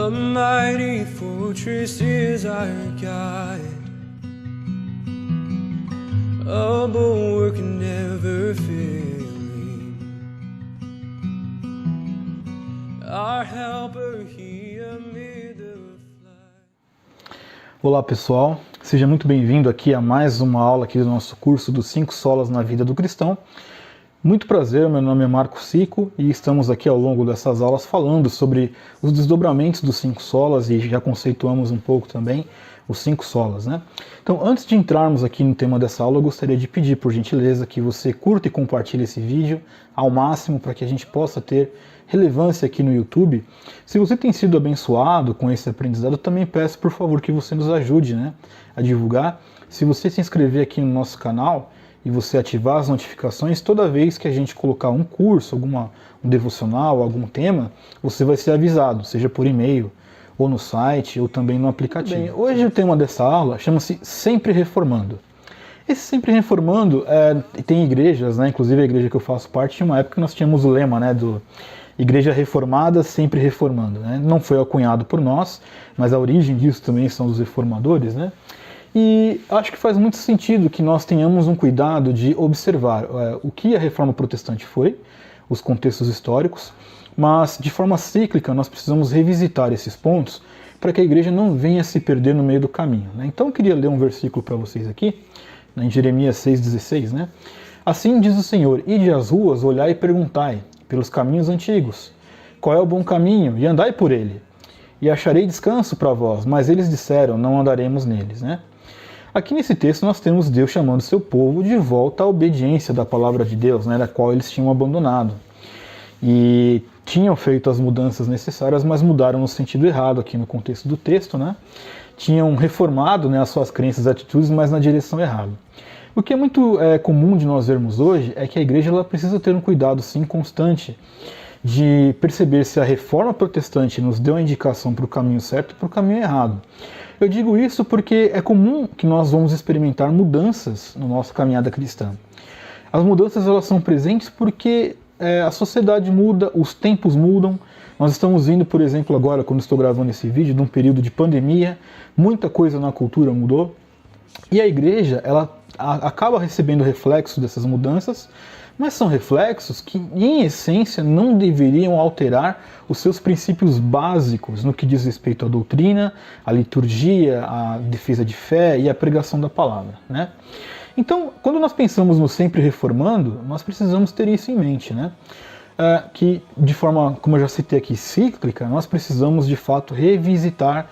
A mighty fortress is our God, a bulwark never failing, our helper he amid the flight. Olá pessoal, seja muito bem-vindo aqui a mais uma aula aqui do nosso curso dos 5 solas na vida do cristão. Muito prazer, meu nome é Marco Sico e estamos aqui ao longo dessas aulas falando sobre os desdobramentos dos 5 solas e já conceituamos um pouco também os 5 solas, né? Então, antes de entrarmos aqui no tema dessa aula, eu gostaria de pedir, por gentileza, que você curta e compartilhe esse vídeo ao máximo para que a gente possa ter relevância aqui no YouTube. Se você tem sido abençoado com esse aprendizado, eu também peço, por favor, que você nos ajude, né, a divulgar. Se você se inscrever aqui no nosso canal e você ativar as notificações, toda vez que a gente colocar um curso, um devocional, algum tema, você vai ser avisado, seja por e-mail, ou no site, ou também no aplicativo. Bem, hoje o tema dessa aula chama-se Sempre Reformando. Esse Sempre Reformando, tem igrejas, né, inclusive a igreja que eu faço parte, tinha uma época que nós tínhamos o lema, né, do Igreja Reformada, Sempre Reformando, né? Não foi acunhado por nós, mas a origem disso também são os reformadores, né? E acho que faz muito sentido que nós tenhamos um cuidado de observar o que a reforma protestante foi, os contextos históricos, mas de forma cíclica nós precisamos revisitar esses pontos para que a igreja não venha se perder no meio do caminho, né? Então eu queria ler um versículo para vocês aqui, em Jeremias 6,16, né? Assim diz o Senhor, ide às ruas, olhai e perguntai, pelos caminhos antigos, qual é o bom caminho, e andai por ele, e acharei descanso para vós, mas eles disseram, não andaremos neles, né? Aqui nesse texto nós temos Deus chamando seu povo de volta à obediência da palavra de Deus, né, da qual eles tinham abandonado. E tinham feito as mudanças necessárias, mas mudaram no sentido errado aqui no contexto do texto, né? Tinham reformado, né, as suas crenças e atitudes, mas na direção errada. O que é muito comum de nós vermos hoje é que a igreja ela precisa ter um cuidado sim constante de perceber se a reforma protestante nos deu a indicação para o caminho certo ou para o caminho errado. Eu digo isso porque é comum que nós vamos experimentar mudanças na nossa caminhada cristã. As mudanças elas são presentes porque a sociedade muda, os tempos mudam. Nós estamos vindo, por exemplo, agora, quando estou gravando esse vídeo, de um período de pandemia, muita coisa na cultura mudou, e a igreja ela acaba recebendo reflexos dessas mudanças, mas são reflexos que, em essência, não deveriam alterar os seus princípios básicos no que diz respeito à doutrina, à liturgia, à defesa de fé e à pregação da palavra, né? Então, quando nós pensamos no Sempre Reformando, nós precisamos ter isso em mente, né? Que, de forma, como eu já citei aqui, cíclica, nós precisamos, de fato, revisitar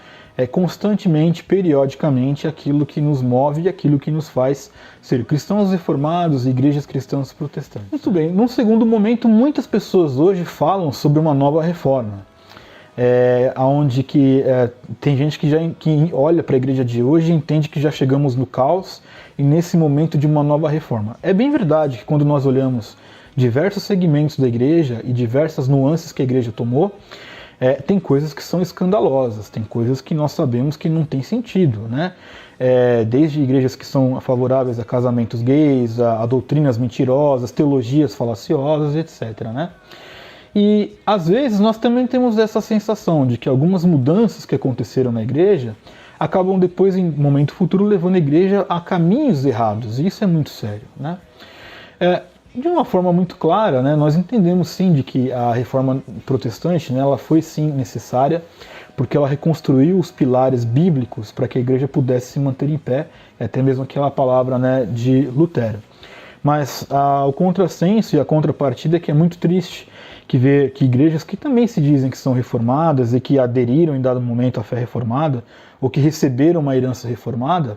constantemente, periodicamente, aquilo que nos move e aquilo que nos faz ser cristãos reformados e igrejas cristãs protestantes. Muito bem, num segundo momento, muitas pessoas hoje falam sobre uma nova reforma, onde tem gente que olha para a igreja de hoje e entende que já chegamos no caos e nesse momento de uma nova reforma. É bem verdade que quando nós olhamos diversos segmentos da igreja e diversas nuances que a igreja tomou, tem coisas que são escandalosas, tem coisas que nós sabemos que não tem sentido, né? Desde igrejas que são favoráveis a casamentos gays, a doutrinas mentirosas, teologias falaciosas, etc., né? E às vezes nós também temos essa sensação de que algumas mudanças que aconteceram na igreja acabam depois, em momento futuro, levando a igreja a caminhos errados, e isso é muito sério, né? De uma forma muito clara, né, nós entendemos sim de que a reforma protestante, né, ela foi sim necessária, porque ela reconstruiu os pilares bíblicos para que a igreja pudesse se manter em pé, até mesmo aquela palavra, né, de Lutero. Mas o contrassenso e a contrapartida é que é muito triste que ver que igrejas que também se dizem que são reformadas e que aderiram em dado momento à fé reformada, ou que receberam uma herança reformada,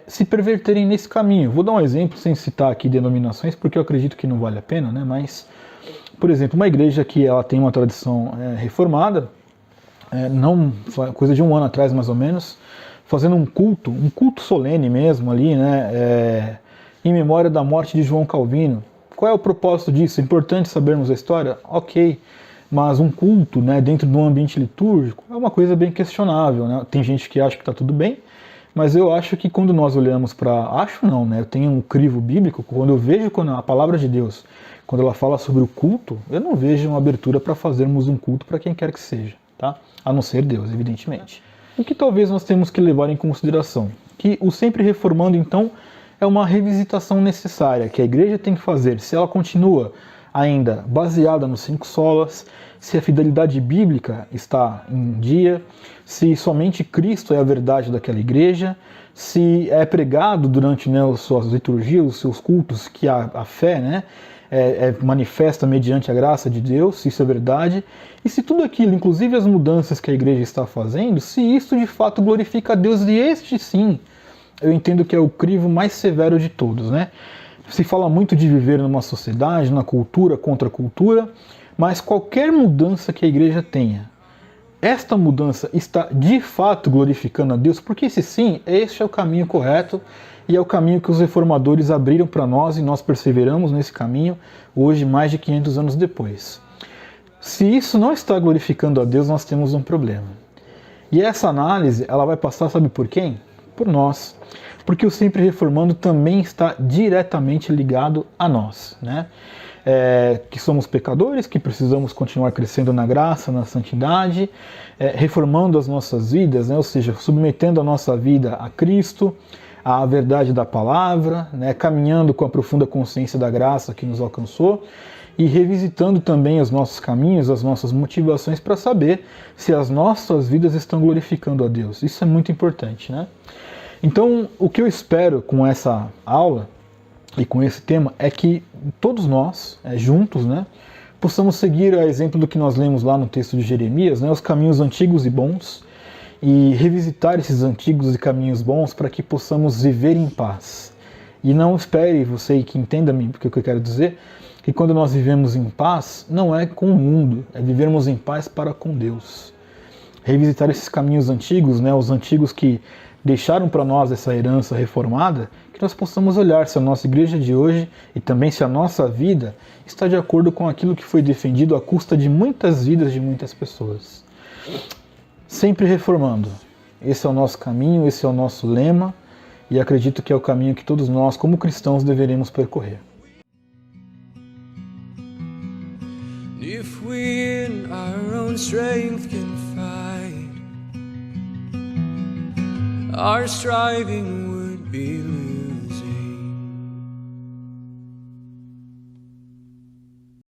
se perverterem nesse caminho. Vou dar um exemplo, sem citar aqui denominações, porque eu acredito que não vale a pena, né? Mas, por exemplo, uma igreja que ela tem uma tradição reformada, coisa de um ano atrás mais ou menos, fazendo um culto solene mesmo ali, né? Em memória da morte de João Calvino. Qual é o propósito disso? É importante sabermos a história? Ok, mas um culto, né, dentro de um ambiente litúrgico é uma coisa bem questionável, né? Tem gente que acha que está tudo bem, mas eu acho que quando nós olhamos para... Acho não, né? Eu tenho um crivo bíblico, quando eu vejo a palavra de Deus, quando ela fala sobre o culto, eu não vejo uma abertura para fazermos um culto para quem quer que seja, tá? A não ser Deus, evidentemente. O que talvez nós temos que levar em consideração? Que o Sempre Reformando, então, é uma revisitação necessária que a igreja tem que fazer. Se ela continua ainda baseada nos 5 solas, se a fidelidade bíblica está em dia, se somente Cristo é a verdade daquela igreja, se é pregado durante, né, as suas liturgias, os seus cultos, que a fé, né, é manifesta mediante a graça de Deus, se isso é verdade, e se tudo aquilo, inclusive as mudanças que a igreja está fazendo, se isso de fato glorifica a Deus, e este sim, eu entendo que é o crivo mais severo de todos, né? Se fala muito de viver numa sociedade, na cultura contra a cultura, mas qualquer mudança que a igreja tenha, esta mudança está de fato glorificando a Deus? Porque se sim, este é o caminho correto e é o caminho que os reformadores abriram para nós e nós perseveramos nesse caminho hoje, mais de 500 anos depois. Se isso não está glorificando a Deus, nós temos um problema. E essa análise, ela vai passar, sabe por quem? Por nós. Porque o Sempre Reformando também está diretamente ligado a nós, né? Que somos pecadores, que precisamos continuar crescendo na graça, na santidade, reformando as nossas vidas, né? Ou seja, submetendo a nossa vida a Cristo, à verdade da palavra, né? Caminhando com a profunda consciência da graça que nos alcançou e revisitando também os nossos caminhos, as nossas motivações para saber se as nossas vidas estão glorificando a Deus. Isso é muito importante, né? Então, o que eu espero com essa aula e com esse tema é que todos nós, juntos, né, possamos seguir a exemplo do que nós lemos lá no texto de Jeremias, né, os caminhos antigos e bons, e revisitar esses antigos e caminhos bons para que possamos viver em paz. E não espere você que entenda-me, porque o que eu quero dizer, que quando nós vivemos em paz, não é com o mundo, é vivermos em paz para com Deus. Revisitar esses caminhos antigos, né, os antigos que deixaram para nós essa herança reformada, que nós possamos olhar se a nossa igreja de hoje e também se a nossa vida está de acordo com aquilo que foi defendido à custa de muitas vidas de muitas pessoas. Sempre reformando. Esse é o nosso caminho, esse é o nosso lema, e acredito que é o caminho que todos nós, como cristãos, deveremos percorrer. If we in our own strength can fight, our striving would be